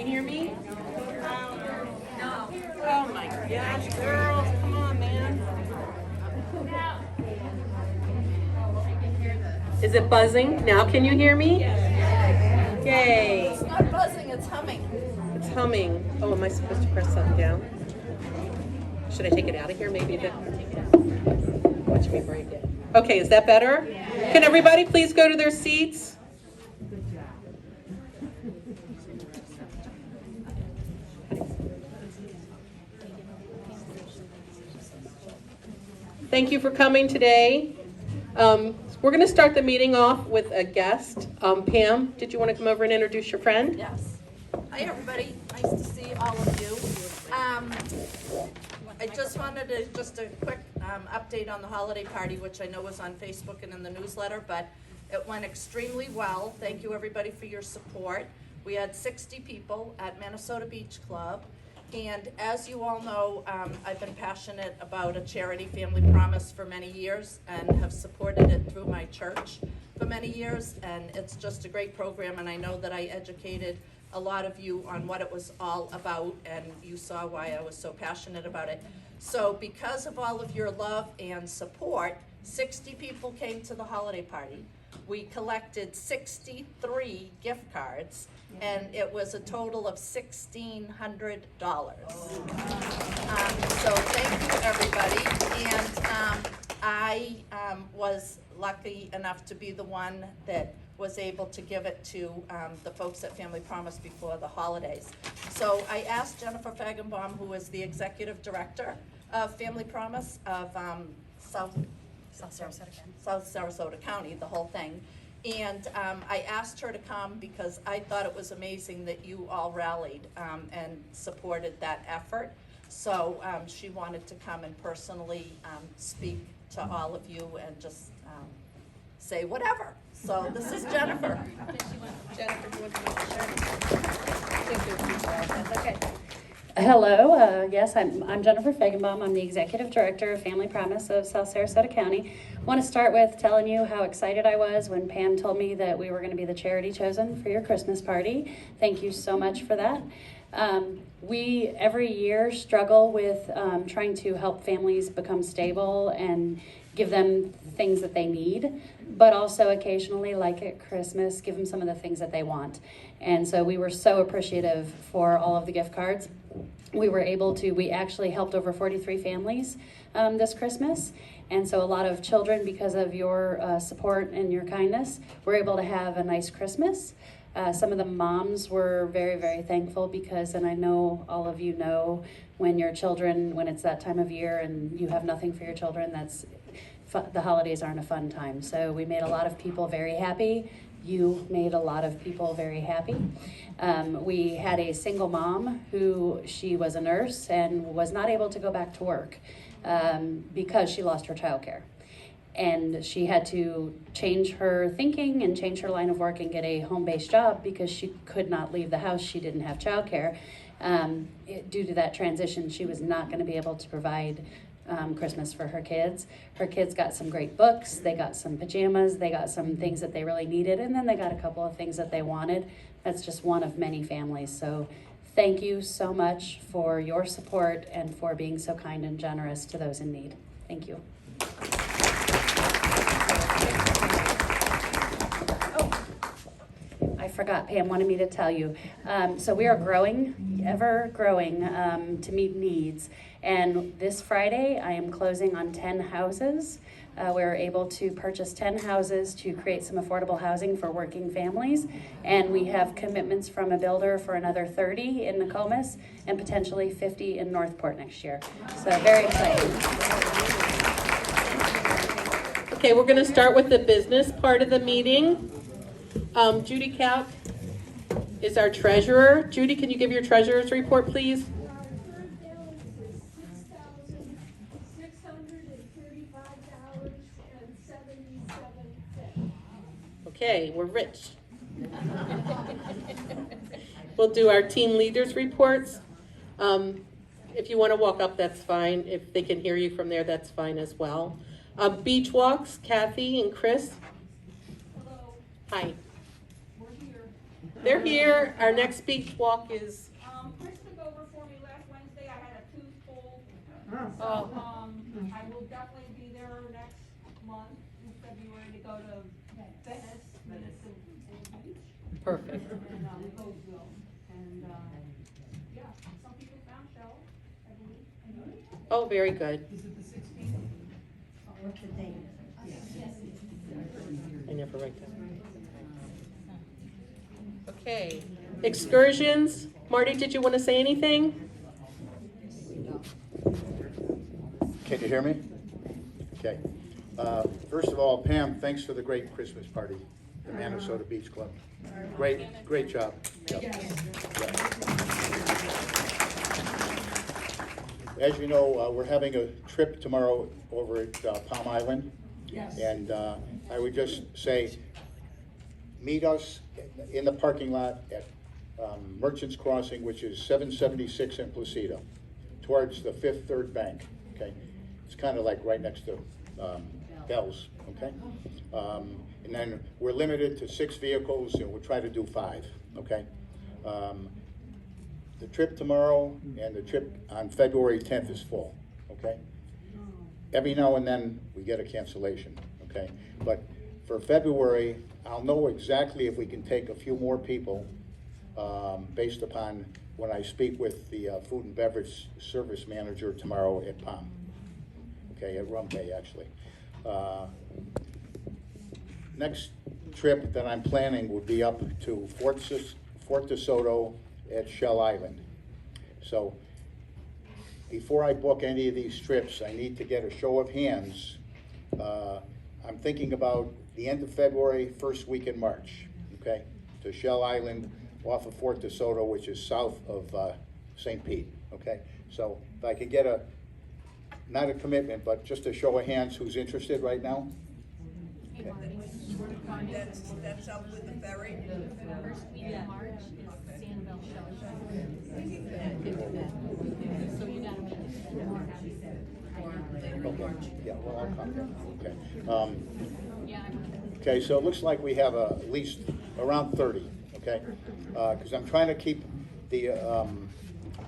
hear me? No. Oh my gosh, girls, come on, man. Is it buzzing? Now can you hear me? Yes. Yay. It's not buzzing, it's humming. It's humming. Oh, am I supposed to press something down? Should I take it out of here? Maybe watch me break it. Okay, is that better? Yeah. Can everybody please go to their seats? Thank you for coming today. We're going to start the meeting off with a guest. Pam, did you want to come over and introduce your friend? Yes. Hi, everybody. Nice to see all of you. I just wanted to just a quick update on the holiday party, which I know was on Facebook and in the newsletter, but it went extremely well. Thank you, everybody, for your support. We had 60 people at Minnesota Beach Club. And as you all know, I've been passionate about a charity, Family Promise, for many years and have supported it through my church for many years. And it's just a great program, and I know that I educated a lot of you on what it was all about, and you saw why I was so passionate about it. So because of all of your love and support, 60 people came to the holiday party. We collected 63 gift cards, and it was a total of $1,600. So thank you, everybody. And I was lucky enough to be the one that was able to give it to the folks at Family Promise before the holidays. So I asked Jennifer Fagenbaum, who is the executive director of Family Promise of South Sarasota County, the whole thing. And I asked her to come because I thought it was amazing that you all rallied and supported that effort. So she wanted to come and personally speak to all of you and just say whatever. So this is Jennifer. Jennifer, do you want to make a Okay. Hello, yes, I'm Jennifer Fagenbaum. I'm the Executive Director of Family Promise of South Sarasota County. I want to start with telling you how excited I was when Pam told me that we were going to be the charity chosen for your Christmas party. Thank you so much for that. We every year struggle with trying to help families become stable and give them things that they need, but also occasionally, like at Christmas, give them some of the things that they want. And so we were so appreciative for all of the gift cards. We actually helped over 43 families this Christmas. And so a lot of children, because of your support and your kindness, were able to have a nice Christmas. Some of the moms were very, very thankful because, and I know all of you know, when it's that time of year and you have nothing for your children, the holidays aren't a fun time. So we made a lot of people very happy. You made a lot of people very happy. We had a single mom she was a nurse and was not able to go back to work because she lost her childcare. And she had to change her thinking and change her line of work and get a home-based job because she could not leave the house. She didn't have childcare. Due to that transition, she was not going to be able to provide Christmas for her kids. Her kids got some great books, they got some pajamas, they got some things that they really needed, and then they got a couple of things that they wanted. That's just one of many families. So thank you so much for your support and for being so kind and generous to those in need. Thank you. I forgot, Pam wanted me to tell you. So we are growing, ever growing to meet needs. And this Friday, I am closing on 10 houses. We're able to purchase 10 houses to create some affordable housing for working families. And we have commitments from a builder for another 30 in Nokomis and potentially 50 in Northport next year. So very exciting. Okay, we're going to start with the business part of the meeting. Judy Kalk is our treasurer. Judy, can you give your treasurer's report, please? Okay, we're rich. We'll do our team leaders reports. If you want to walk up, that's fine. If they can hear you from there, that's fine as well. Beach walks, Kathy and Chris. Hello. Hi. We're here. They're here. Our next beach walk is, Chris took over for me last Wednesday, I had a tooth pulled. So, oh, I will definitely be there next month in February to go to Venice and Beach, perfect. and, Roseville. And, yeah, some people found shells, I believe. Oh, very good. Is it the 16th? What's the date? I never write that. Okay, excursions. Marty, did you want to say anything? Can you hear me? Okay. First of all, Pam, thanks for the great Christmas party, the Minnesota Beach Club. Great job. Yep. Yep. As you know, we're having a trip tomorrow over at Palm Island. Yes. And I would just say, meet us in the parking lot at Merchants Crossing, which is 776 in Placido, towards the Fifth Third Bank, okay? It's kind of like right next to Bell's, okay? And then we're limited to 6 vehicles, and we'll try to do 5, okay? The trip tomorrow and the trip on February 10th is full, okay? Every now and then, we get a cancellation, okay? But for February, I'll know exactly if we can take a few more people based upon when I speak with the food and beverage service manager tomorrow at POM. Okay, at Rum Bay, actually. Next trip that I'm planning would be up to Fort DeSoto at Shell Island. So before I book any of these trips, I need to get a show of hands. I'm thinking about the end of February, first week in March, okay, to Shell Island off of Fort DeSoto, which is south of St. Pete, okay? So if I could get not a commitment, but just a show of hands who's interested right now. Okay. That's up with the ferry. First week in March is Sanibel Show. So you gotta make it. Yeah, well, I'll contact, okay. Yeah. Okay, so it looks like we have at least around 30, okay? Because I'm trying to keep the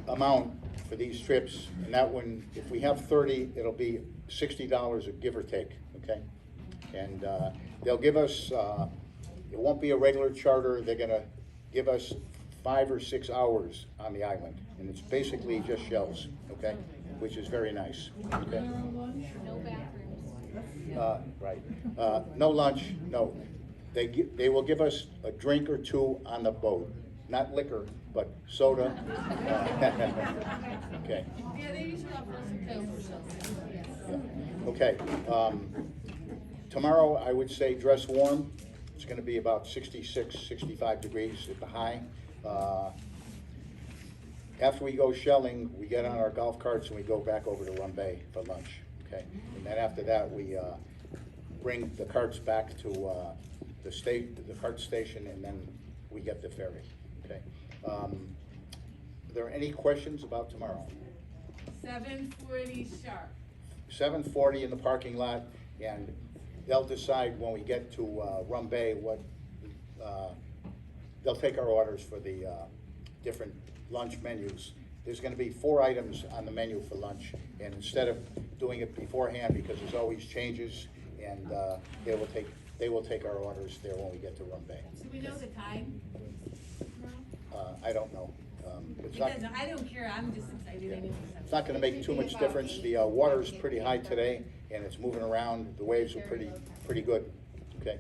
amount for these trips, and that one, if we have 30, it'll be $60 a give or take, okay? And they'll give us, it won't be a regular charter, they're gonna give us 5 or 6 hours on the island, and it's basically just shells, okay? Which is very nice, okay? No bathrooms. Right. No lunch, no. They will give us a drink or two on the boat, not liquor, but soda. Okay. Yeah, they usually offer us some pills. Yeah. Okay. Tomorrow, I would say dress warm. It's going to be about 66, 65 degrees at the high. After we go shelling, we get on our golf carts and we go back over to Rum Bay for lunch. Okay. And then after that, we bring the carts back to the cart station, and then we get the ferry. Okay. Are there any questions about tomorrow? 7:40 sharp. 7:40 in the parking lot, and they'll decide when we get to Rum Bay what, they'll take our orders for the different lunch menus. There's gonna be 4 items on the menu for lunch, and instead of doing it beforehand, because there's always changes, and they will take our orders there when we get to Rum Bay. Do we know the time? I don't know. It's It not, doesn't, I don't care, I'm just excited. yeah. anyway. It's not gonna make too much difference. The water's pretty high today, and it's moving around. The waves are pretty good, okay?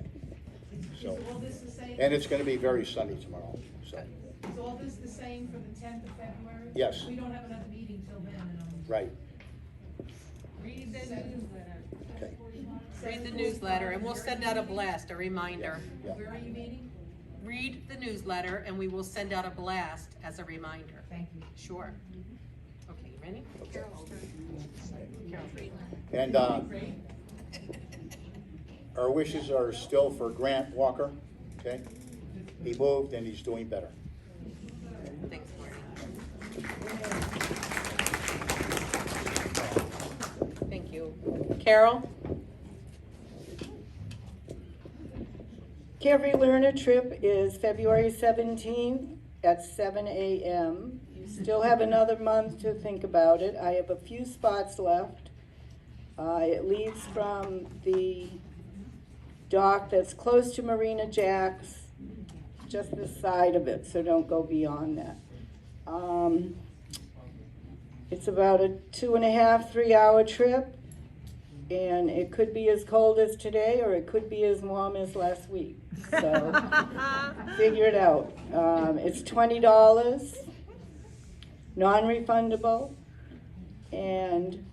So, Is all this the same? and it's gonna be very sunny tomorrow, so, Is all this the same for the 10th of February? Yes. We don't have another meeting till then. right, Read the newsletter. okay, Read the newsletter, and we'll send out a blast, a reminder. yeah. Where are you meeting? Read the newsletter, and we will send out a blast as a reminder. Thank you. Sure. Okay, you ready? Okay. Carol's reading. And, our wishes are still for Grant Walker, okay? He moved and he's doing better. Thanks, Marty. Thank you. Carol? Carefree Learner Trip is February 17th at 7 a.m. You still have another month to think about it. I have a few spots left. It leaves from the dock that's close to Marina Jack's, just the side of it, so don't go beyond that. It's about a 2.5, 3-hour trip, and it could be as cold as today, or it could be as warm as last week. So figure it out. It's $20, non-refundable, and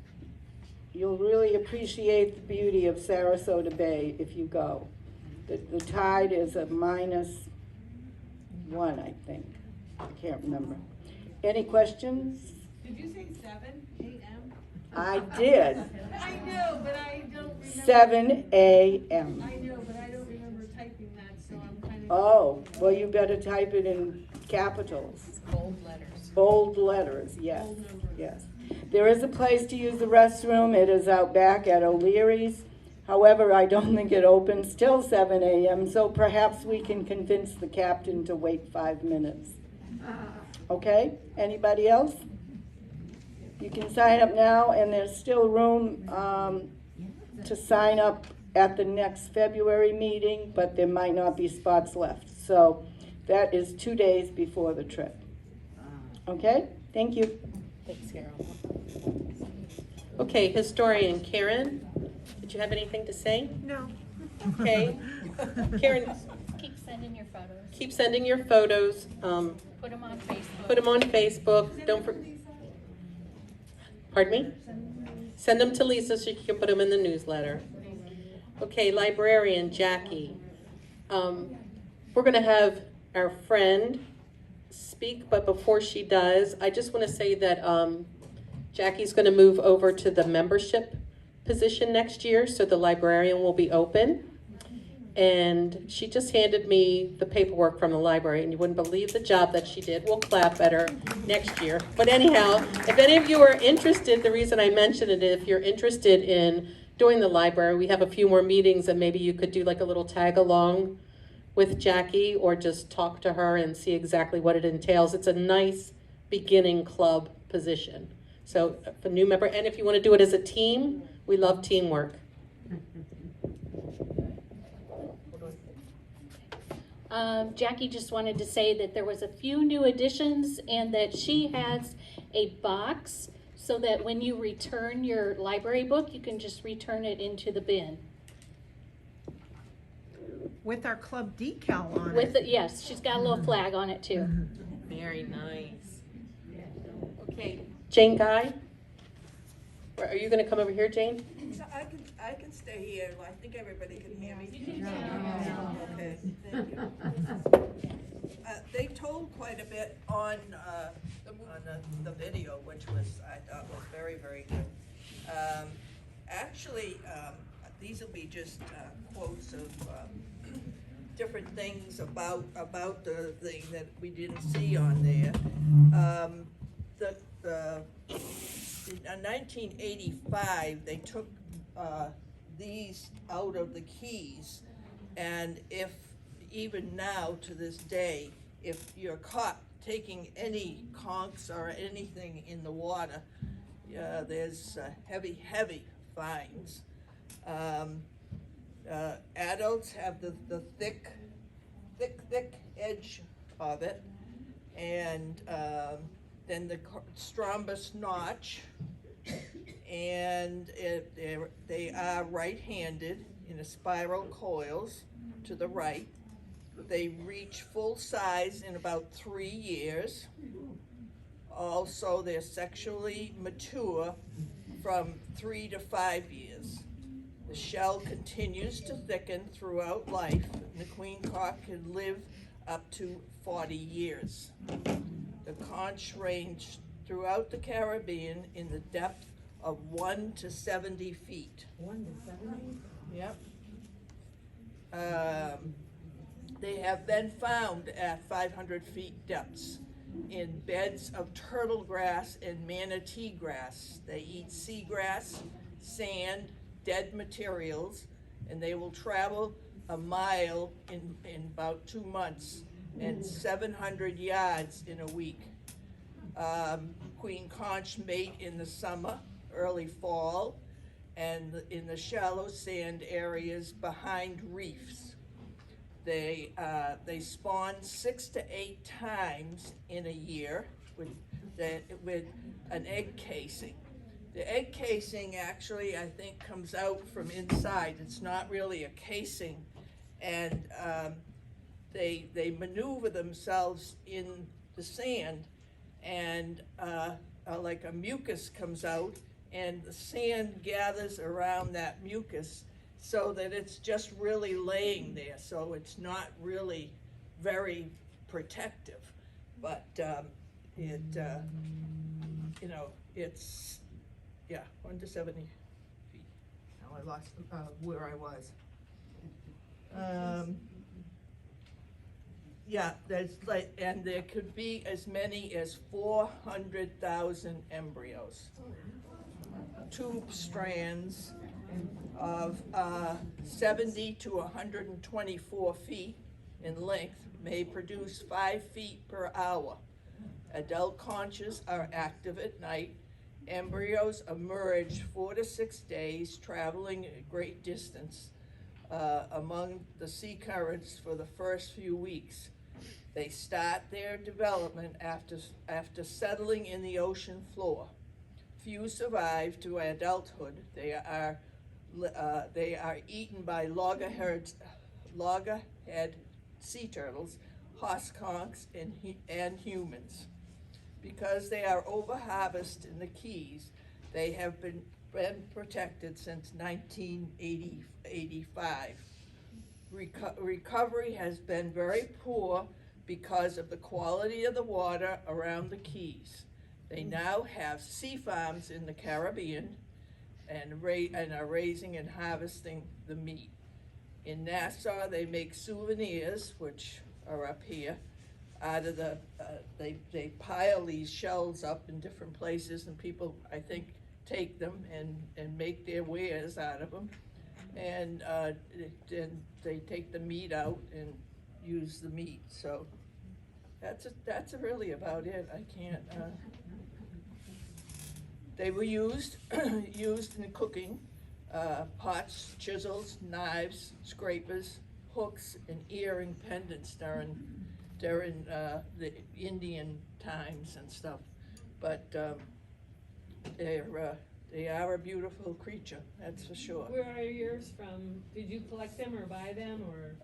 you'll really appreciate the beauty of Sarasota Bay if you go. The tide is a -1, I think. I can't remember. Any questions? Did you say 7 a.m.? I did. I know, but I don't remember. 7 a.m. I know, but I don't remember typing that, so I'm kind of. Oh, well, you better type it in capitals. Bold letters. Bold letters, yes, Bold numbers. yes. There is a place to use the restroom. It is out back at O'Leary's. However, I don't think it opens till 7 a.m., so perhaps we can convince the captain to wait 5 minutes. Okay, anybody else? You can sign up now, and there's still room to sign up at the next February meeting, but there might not be spots left. So that is 2 days before the trip. Okay, thank you. Thanks, Carol. Okay, historian Karen, did you have anything to say? No. Okay. Karen, Keep sending your photos. keep sending your photos. Put them on Facebook. Put them on Facebook. Don't Pardon me? Send them to Lisa so she can put them in the newsletter. Okay, Librarian Jackie. We're going to have our friend speak, but before she does, I just want to say that Jackie's going to move over to the membership position next year, so the librarian will be open. And she just handed me the paperwork from the library, and you wouldn't believe the job that she did. We'll clap at her next year. But anyhow, if any of you are interested, the reason I mentioned it, if you're interested in doing the library, we have a few more meetings, and maybe you could do like a little tag along with Jackie, or just talk to her and see exactly what it entails. It's a nice beginning club position. So if a new member, and if you want to do it as a team, we love teamwork. Jackie just wanted to say that there was a few new additions and that she has a box so that when you return your library book, you can just return it into the bin. With our club decal on With it. it, yes, she's got a little flag on it too. Very nice. Okay, Jane Guy? Are you going to come over here, Jane? I can stay here. I think everybody can hear me. Okay, thank you. They told quite a bit on the video, which I thought was very, very good. Actually, these will be just quotes of different things about the thing that we didn't see on there. In 1985, they took these out of the keys, and if even now to this day, if you're caught taking any conchs or anything in the water, there's heavy fines. Adults have the thick edge of it, and then the Strombus notch, and they are right-handed in a spiral coils to the right. They reach full size in about 3 years. Also, they're sexually mature from 3 to 5 years. The shell continues to thicken throughout life, and the queen conch can live up to 40 years. The conch range throughout the Caribbean in the depth of 1 to 70 feet. 1 to 70? Yep. They have been found at 500 feet depths in beds of turtle grass and manatee grass. They eat seagrass, sand, dead materials, and they will travel a mile in about 2 months and 700 yards in a week. Queen Conch mate in the summer, early fall, and in the shallow sand areas behind reefs. They spawn 6 to 8 times in a year with an egg casing. The egg casing actually, I think, comes out from inside. It's not really a casing, and they maneuver themselves in the sand, and like a mucus comes out, and the sand gathers around that mucus so that it's just really laying there, so it's not really very protective. But it, you know, it's, yeah, 1 to 70 feet. Now I lost where I was. Yeah, there's like, and there could be as many as 400,000 embryos. Tube strands of 70 to 124 feet in length may produce 5 feet per hour. Adult conches are active at night. Embryos emerge 4 to 6 days, traveling a great distance among the sea currents for the first few weeks. They start their development after settling in the ocean floor. Few survive to adulthood. They are eaten by loggerhead sea turtles, hoskonks, and humans. Because they are over-harvested in the Keys, they have been protected since 1985. Recovery has been very poor because of the quality of the water around the Keys. They now have sea farms in the Caribbean and are raising and harvesting the meat. In Nassau, they make souvenirs, which are up here, out of the, they pile these shells up in different places, and people, I think, take them and make their wares out of them. And then they take the meat out and use the meat. So that's really about it. I can't, they were used in cooking, pots, chisels, knives, scrapers, hooks, and earring pendants during the Indian times and stuff. But they are a beautiful creature, that's for sure. Where are yours from? Did you collect them or buy them or?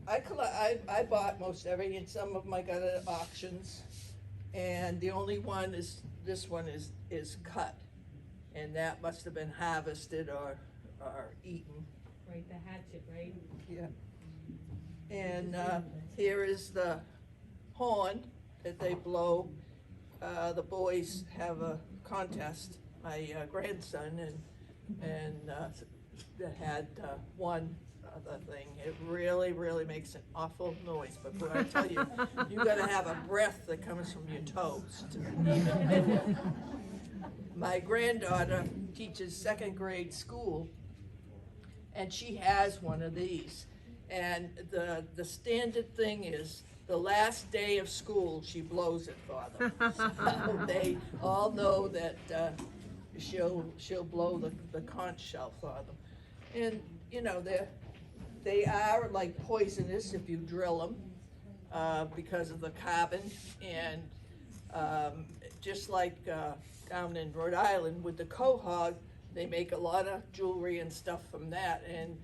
I bought most everything. Some of them I got at auctions, and the only one is this one is cut, and that must have been harvested or eaten. Right, the hatchet, right? Yeah. And here is the horn that they blow. The boys have a contest. My grandson and that had one other thing. It really, really makes an awful noise. But what I tell you, you got to have a breath that comes from your toes. My granddaughter teaches 2nd grade school, and she has one of these. And the standard thing is, the last day of school, she blows it for them. So they all know that she'll blow the conch shell for them. And you know, they are like poisonous if you drill them because of the carbon. And just like down in Rhode Island with the quahog, they make a lot of jewelry and stuff from that. And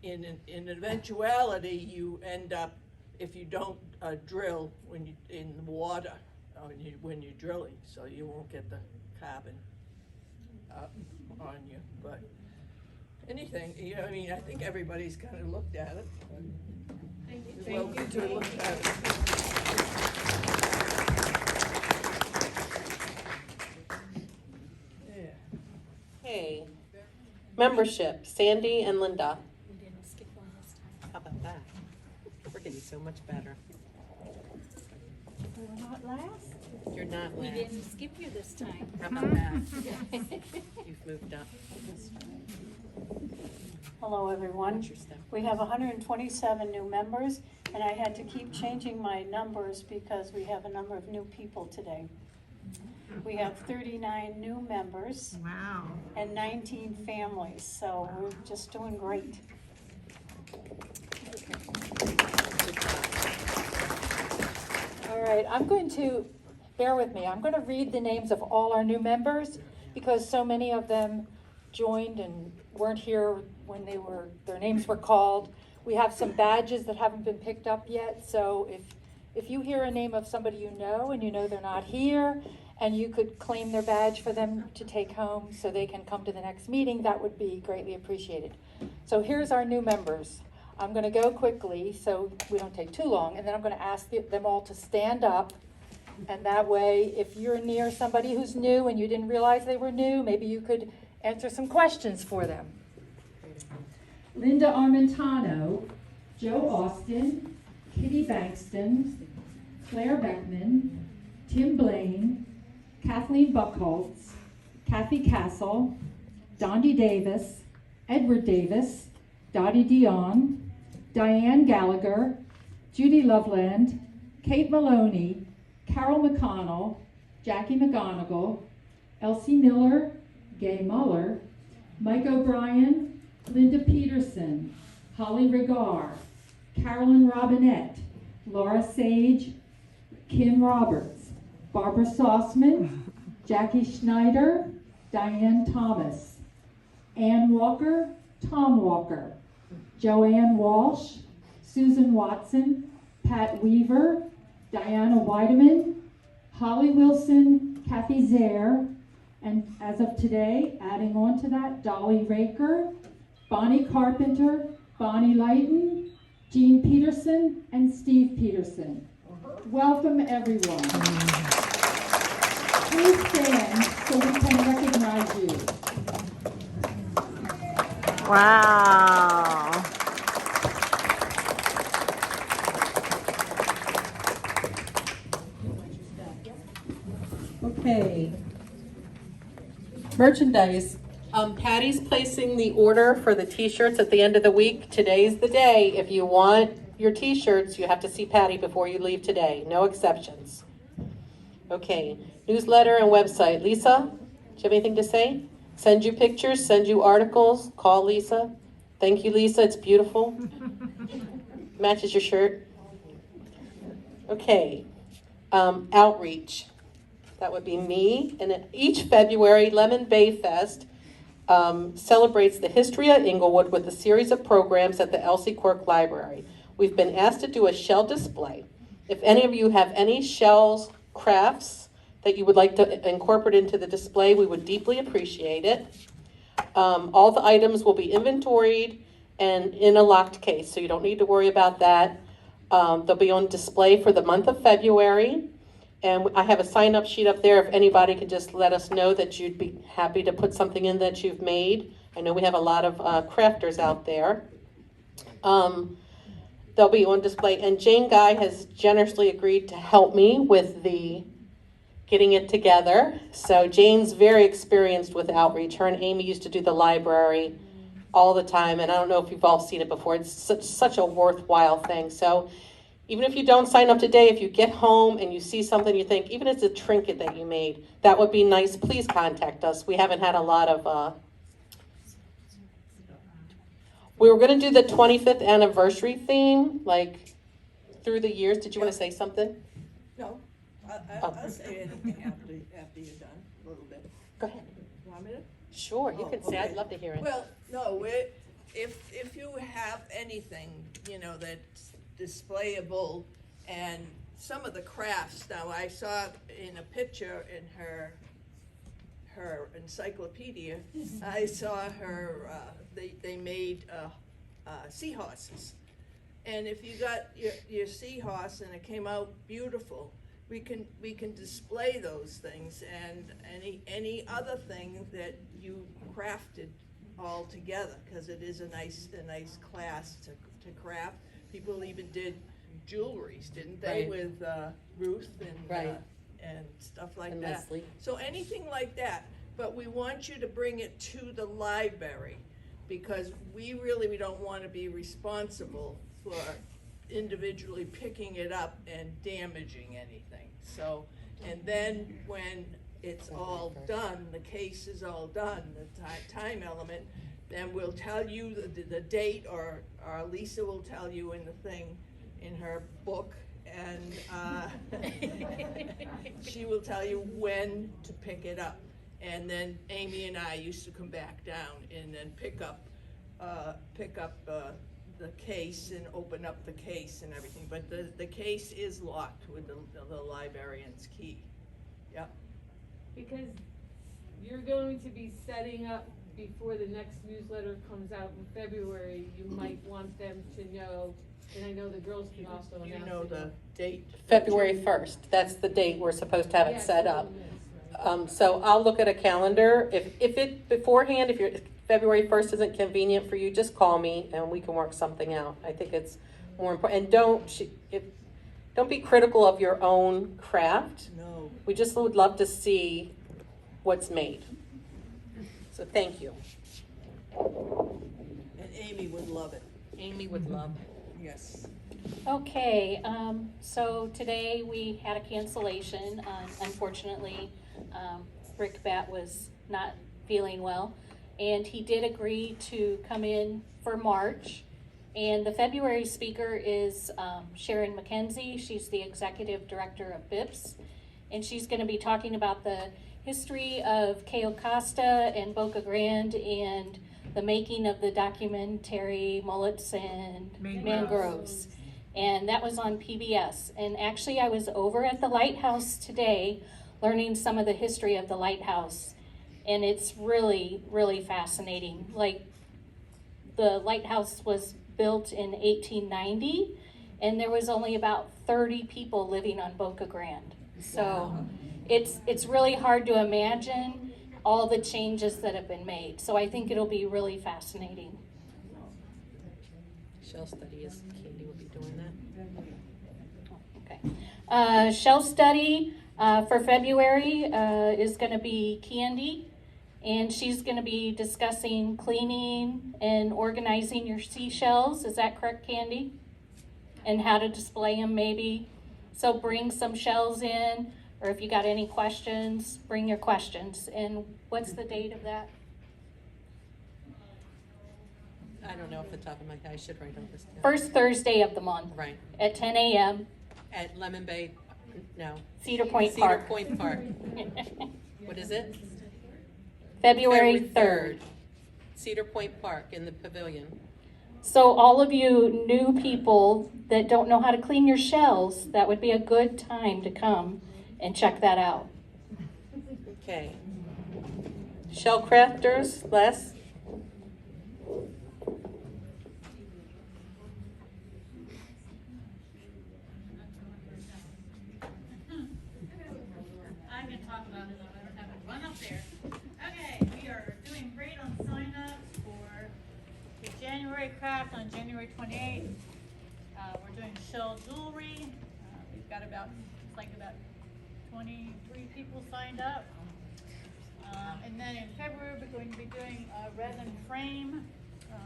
in eventuality, you end up, if you don't drill in the water when you're drilling, so you won't get the carbon on you. But anything, you know, I mean, I think everybody's kind of looked at it. Thank you. You're welcome to look at it. Yeah. Hey, membership, Sandy and Linda. We didn't skip one this time. How about that? We're getting so much better. We're not last? You're not We last. didn't skip you this time. How about that? You've moved up. Hello, everyone. We have 127 new members, and I had to keep changing my numbers because we have a number of new people today. We have 39 new members. Wow. And 19 families, so we're just doing great. All right, I'm going to, bear with me, I'm going to read the names of all our new members because so many of them joined and weren't here when their names were called. We have some badges that haven't been picked up yet, so if you hear a name of somebody you know and you know they're not here, and you could claim their badge for them to take home so they can come to the next meeting, that would be greatly appreciated. So here's our new members. I'm going to go quickly so we don't take too long, and then I'm going to ask them all to stand up. And that way, if you're near somebody who's new and you didn't realize they were new, maybe you could answer some questions for them. Linda Armentano, Joe Austin, Kitty Bankston, Claire Beckman, Tim Blaine, Kathleen Buckholtz, Kathy Castle, Dondi Davis, Edward Davis, Dottie Dion, Diane Gallagher, Judy Loveland, Kate Maloney, Carol McConnell, Jackie McGonigal, Elsie Miller, Gay Muller, Mike O'Brien, Linda Peterson, Holly Regar, Carolyn Robinette, Laura Sage, Kim Roberts, Barbara Sossman, Jackie Schneider, Diane Thomas, Ann Walker, Tom Walker, Joanne Walsh, Susan Watson, Pat Weaver, Diana Weideman, Holly Wilson, Kathy Zare, and as of today, adding on to that, Dolly Raker, Bonnie Carpenter, Bonnie Lighton, Jean Peterson, and Steve Peterson. Welcome, everyone. Please stand so we can recognize you. Wow. Okay. Merchandise. Patty's placing the order for the t-shirts at the end of the week. Today's the day. If you want your t-shirts, you have to see Patty before you leave today. No exceptions. Okay. Newsletter and website. Lisa, do you have anything to say? Send you pictures, send you articles, call Lisa. Thank you, Lisa. It's beautiful. Matches your shirt. Okay. Outreach. That would be me. And each February, Lemon Bay Fest celebrates the history of Englewood with a series of programs at the Elsie Quirk Library. We've been asked to do a shell display. If any of you have any shells, crafts that you would like to incorporate into the display, we would deeply appreciate it. All the items will be inventoried and in a locked case, so you don't need to worry about that. They'll be on display for the month of February. And I have a sign-up sheet up there if anybody could just let us know that you'd be happy to put something in that you've made. I know we have a lot of crafters out there. They'll be on display. And Jane Guy has generously agreed to help me with the getting it together. So Jane's very experienced with outreach. Her and Amy used to do the library all the time. And I don't know if you've all seen it before. It's such a worthwhile thing. So even if you don't sign up today, if you get home and you see something you think, even if it's a trinket that you made, that would be nice, please contact us. We haven't had a lot of, we were gonna do the 25th anniversary theme, like through the years. Did you wanna say something? No, I'll say anything after you're done, a little bit. Go ahead. You want me to? Sure, you can say, okay. I'd love to hear it. Well, no, if you have anything, that's displayable, and some of the crafts, now I saw in a picture in her encyclopedia, I saw her, they made seahorses. And if you got your seahorse and it came out beautiful, we can display those things, and any other thing that you crafted all together, because it is a nice class to craft. People even did jewelries, didn't they, Right. with Ruth and Right. And stuff like And that. Leslie. So anything like that, but we want you to bring it to the library. because we really don't want to be responsible for individually picking it up and damaging anything. So, and then when it's all done, the case is all done, the time element, then we'll tell you the date, or Lisa will tell you in the thing, in her book, and she will tell you when to pick it up. And then Amy and I used to come back down and then pick up the case and open up the case and everything. But the case is locked with the librarian's key. Yep. Because you're going to be setting up before the next newsletter comes out in February, you might want them to know, and I know the girls can also announce it. You know the date? February 1st, that's the date we're supposed to have it set up. So I'll look at a calendar. If it beforehand, if February 1st isn't convenient for you, just call me and we can work something out. I think it's more important. And don't be critical of your own craft. No. We just would love to see what's made. So thank you. And Amy would love it. Amy would love it. Yes. Okay, so today we had a cancellation. Unfortunately, Rick Bat was not feeling well, and he did agree to come in for March. And the February speaker is Sharon McKenzie. She's the executive director of BIPS, and she's going to be talking about the history of Cayo Costa and Boca Grande and the making of the documentary Mullets and Mangroves. And that was on PBS. And actually I was over at the lighthouse today learning some of the history of the lighthouse. And it's really, really fascinating. Like, the lighthouse was built in 1890 and there was only about 30 people living on Boca Grande. So it's really hard to imagine all the changes that have been made. So I think it'll be really fascinating. Shell study is Candy will be doing that. Okay. Shell study for February is going to be Candy, and she's going to be discussing cleaning and organizing your seashells. Is that correct, Candy? And how to display them maybe. So bring some shells in, or if you got any questions, bring your questions. And what's the date of that? I don't know off the top of my head. I should write all this down. First Thursday of the month. Right. At 10 a.m. At Lemon Bay, no. Cedar Point Park. Cedar Point Park. What is it? February 3rd. Cedar Point Park in the pavilion. So all of you new people that don't know how to clean your shells, that would be a good time to come and check that out. Okay. Shell crafters, Les? I can talk about it, I don't have it run up there. Okay, we are doing great on sign-ups for the January craft on January 28th. We're doing shell jewelry. We've got about 23 people signed up. And then in February, we're going to be doing a resin frame,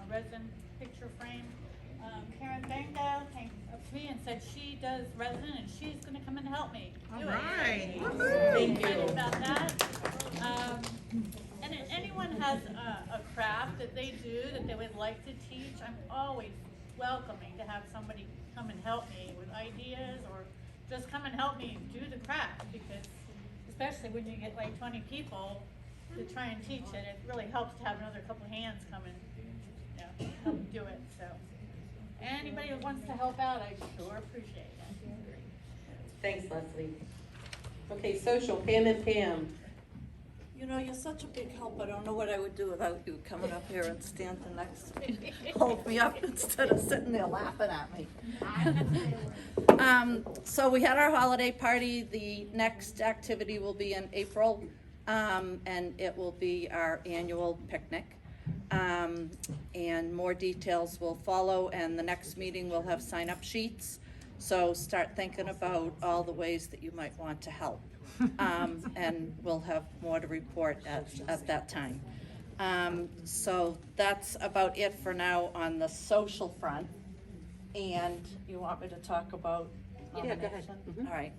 resin picture frame. Karen Bangdale came up to me and said she does resin and she's going to come and help me do Right. it. Thank you. About that. And if anyone has a craft that they do that they would like to teach, I'm always welcoming to have somebody come and help me with ideas or just come and help me do the craft, because especially when you get like 20 people to try and teach it, it really helps to have another couple of hands come and help do it. So anybody who wants to help out, I sure appreciate it. Thanks, Leslie. Okay, social, Pam and Pam. You know, you're such a big help. I don't know what I would do without you coming up here and standing next to me. Hold me up instead of sitting there laughing at me. So we had our holiday party. The next activity will be in April, and it will be our annual picnic. And more details will follow, and the next meeting will have sign-up sheets. So start thinking about all the ways that you might want to help. And we'll have more to report at that time. So that's about it for now on the social front. And you want me to talk about nomination? Yeah, go ahead. Mhm. All right.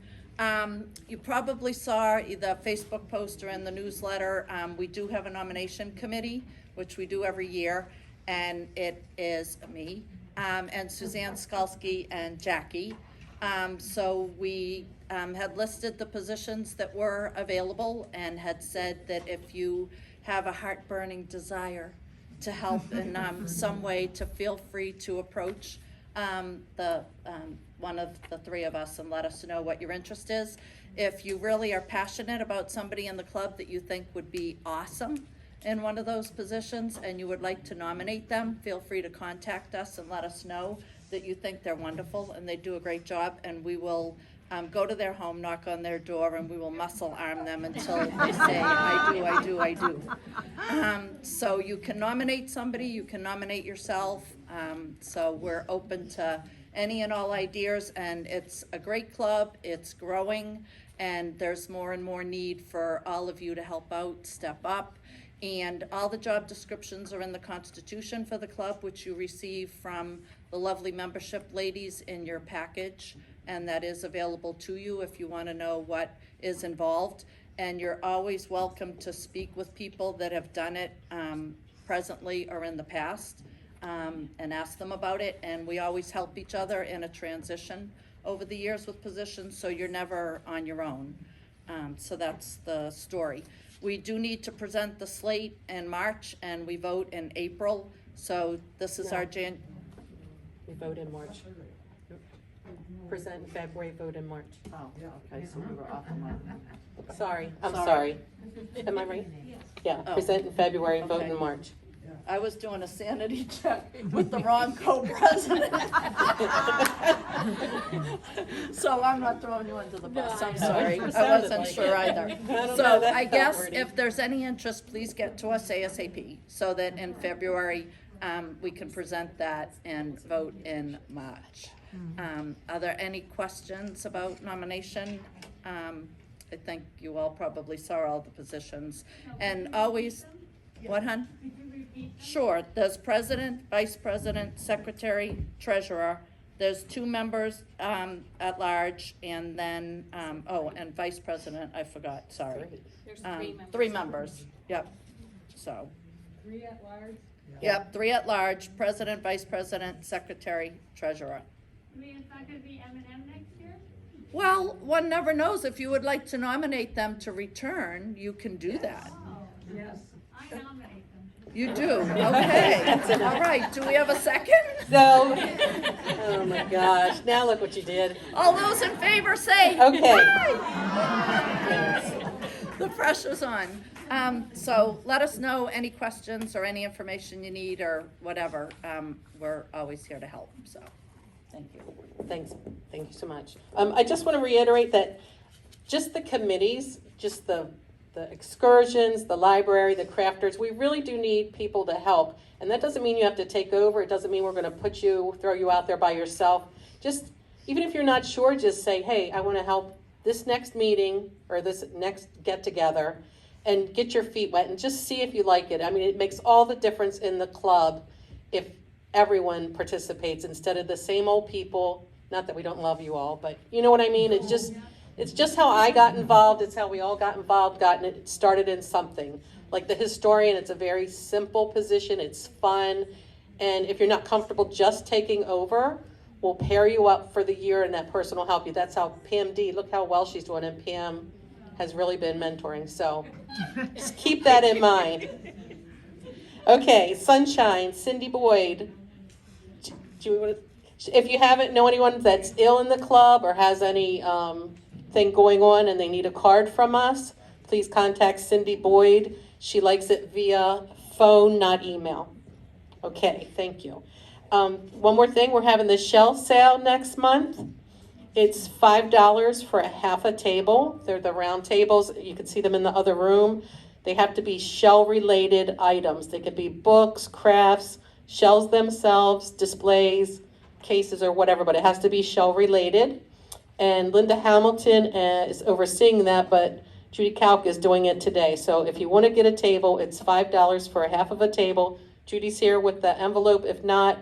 You probably saw either Facebook post or in the newsletter, we do have a nomination committee, which we do every year, and it is me, and Suzanne Skalski and Jackie. So we had listed the positions that were available and had said that if you have a heart-burning desire to help in some way, to feel free to approach one of the three of us and let us know what your interest is. If you really are passionate about somebody in the club that you think would be awesome in one of those positions and you would like to nominate them, feel free to contact us and let us know that you think they're wonderful and they do a great job, and we will go to their home, knock on their door, and we will muscle arm them until they say, I do, I do, I do. So you can nominate somebody, you can nominate yourself. So we're open to any and all ideas, and it's a great club, it's growing, and there's more and more need for all of you to help out, step up. And all the job descriptions are in the Constitution for the club, which you receive from the lovely membership ladies in your package, and that is available to you if you want to know what is involved. And you're always welcome to speak with people that have done it presently or in the past, and ask them about it. And we always help each other in a transition over the years with positions, so you're never on your own. So that's the story. We do need to present the slate in March, and we vote in April. So this is our We vote in March. Present in February, vote in March. Oh, okay, so we were off the mark. Sorry, I'm sorry. Am I right? Yeah, Oh. present in February, vote Okay. in March. I was doing a sanity check with the wrong co-president. So I'm not throwing you under the bus, I'm sorry. I wasn't sure either. So I guess if there's any interest, please get to us ASAP, so that in February, we can present that and vote in March. Are there any questions about nomination? I think you all probably saw all the positions. And always, what, hon? Sure, there's president, vice president, secretary, treasurer. There's 2 members at large, and then, and vice president, I forgot, sorry. There's 3 members, yep, so. 3 at large? Yep, 3 at large, president, vice president, secretary, treasurer. I mean, it's not gonna be M&M next year? Well, one never knows. If you would like to nominate them to return, you can do that. Yes. I nominate them. You do, okay. All right, do we have a second? No. Oh my gosh, now look what you did. All those in favor say Okay. aye. The pressure's on. So let us know any questions or any information you need or whatever. We're always here to help, so thank you. Thanks, thank you so much. I just want to reiterate that just the committees, just the excursions, the library, the crafters, we really do need people to help. And that doesn't mean you have to take over. It doesn't mean we're going to throw you out there by yourself. Just, even if you're not sure, just say, hey, I want to help this next meeting or this next get together, and get your feet wet and just see if you like it. I mean, it makes all the difference in the club if everyone participates instead of the same old people. Not that we don't love you all, but you know what I mean? It's just how I got involved. It's how we all got involved, it started in something. Like the historian, it's a very simple position. It's fun. And if you're not comfortable just taking over, we'll pair you up for the year and that person will help you. That's how Pam D, look how well she's doing. And Pam has really been mentoring. So just keep that in mind. Okay, Sunshine, Cindy Boyd. If you haven't know anyone that's ill in the club or has any thing going on and they need a card from us, please contact Cindy Boyd. She likes it via phone, not email. Okay, thank you. One more thing, we're having the shelf sale next month. It's $5 for a half a table. They're the round tables. You can see them in the other room. They have to be shell-related items. They could be books, crafts, shells themselves, displays, cases, or whatever, but it has to be shell-related. And Linda Hamilton is overseeing that, but Judy Kalk is doing it today. So if you want to get a table, it's $5 for a half of a table. Judy's here with the envelope. If not,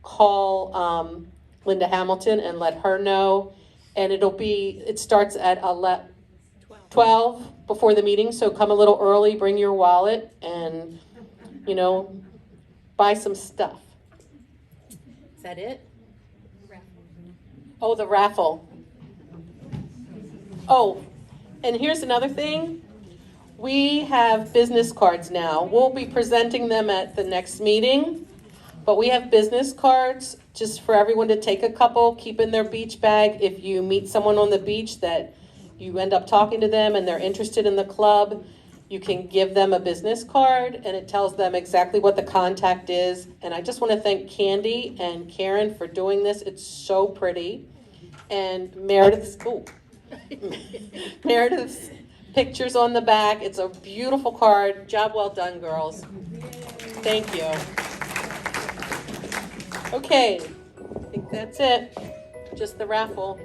call Linda Hamilton and let her know. And it starts at 12 before the meeting, so come a little early, bring your wallet, and, buy some stuff. Is that it? Oh, the raffle. Oh, and here's another thing. We have business cards now. We'll be presenting them at the next meeting, but we have business cards just for everyone to take a couple, keep in their beach bag. If you meet someone on the beach that you end up talking to them and they're interested in the club, you can give them a business card and it tells them exactly what the contact is. And I just want to thank Candy and Karen for doing this. It's so pretty. And Meredith's pictures on the back. It's a beautiful card. Job well done, girls. Thank you. Okay, I think that's it. Just the raffle.